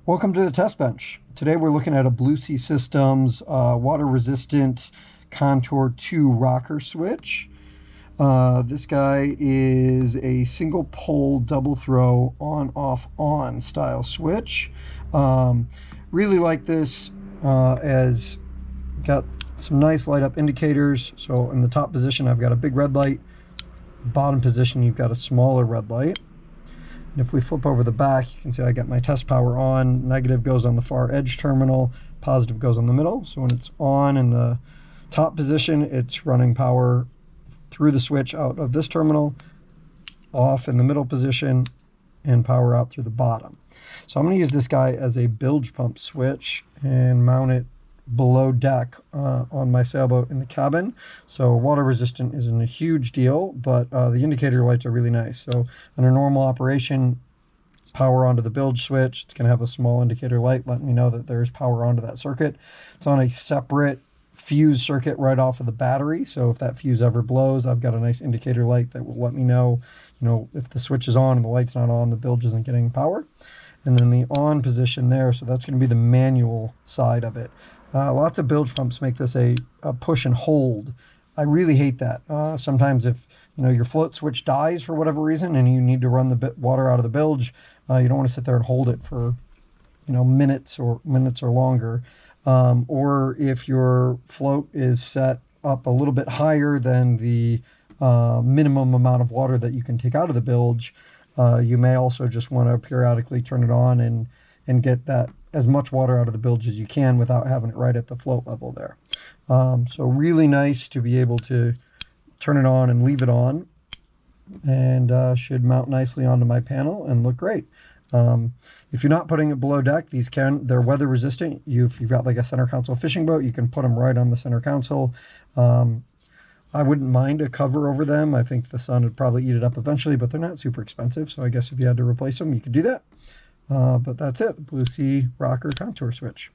Welcome to the test bench. Today we're looking at a Blue Sea Systems water-resistant Contour 2 rocker switch. This guy is a single pole double throw on off on style switch. Really like this as got some nice light up indicators. So in the top position I've got a big red light. Bottom position you've got a smaller red light. And if we flip over the back, you can see I got my test power on. Negative goes on the far edge terminal, positive goes on the middle. So when it's on in the top position, it's running power through the switch out of this terminal, off in the middle position, and power out through the bottom. So I'm going to use this guy as a bilge pump switch and mount it below deck on my sailboat in the cabin. So water resistant isn't a huge deal, but the indicator lights are really nice. So under normal operation, power onto the bilge switch, it's going to have a small indicator light letting me know that there's power onto that circuit. It's on a separate fuse circuit right off of the battery, so if that fuse ever blows, I've got a nice indicator light that will let me know, if the switch is on and the light's not on, the bilge isn't getting power. And then the on position there, so that's going to be the manual side of it. Lots of bilge pumps make this a push and hold. I really hate that. Sometimes if your float switch dies for whatever reason and you need to run the water out of the bilge, you don't want to sit there and hold it for minutes or longer. Or if your float is set up a little bit higher than the minimum amount of water that you can take out of the bilge, you may also just want to periodically turn it on and get that as much water out of the bilge as you can without having it right at the float level there. So really nice to be able to turn it on and leave it on, and should mount nicely onto my panel and look great. If you're not putting it below deck, they're weather resistant. If you've got like a center console fishing boat, you can put them right on the center console. I wouldn't mind a cover over them. I think the sun would probably eat it up eventually, but they're not super expensive. So I guess if you had to replace them, you could do that. But that's it, Blue Sea Rocker Contour Switch.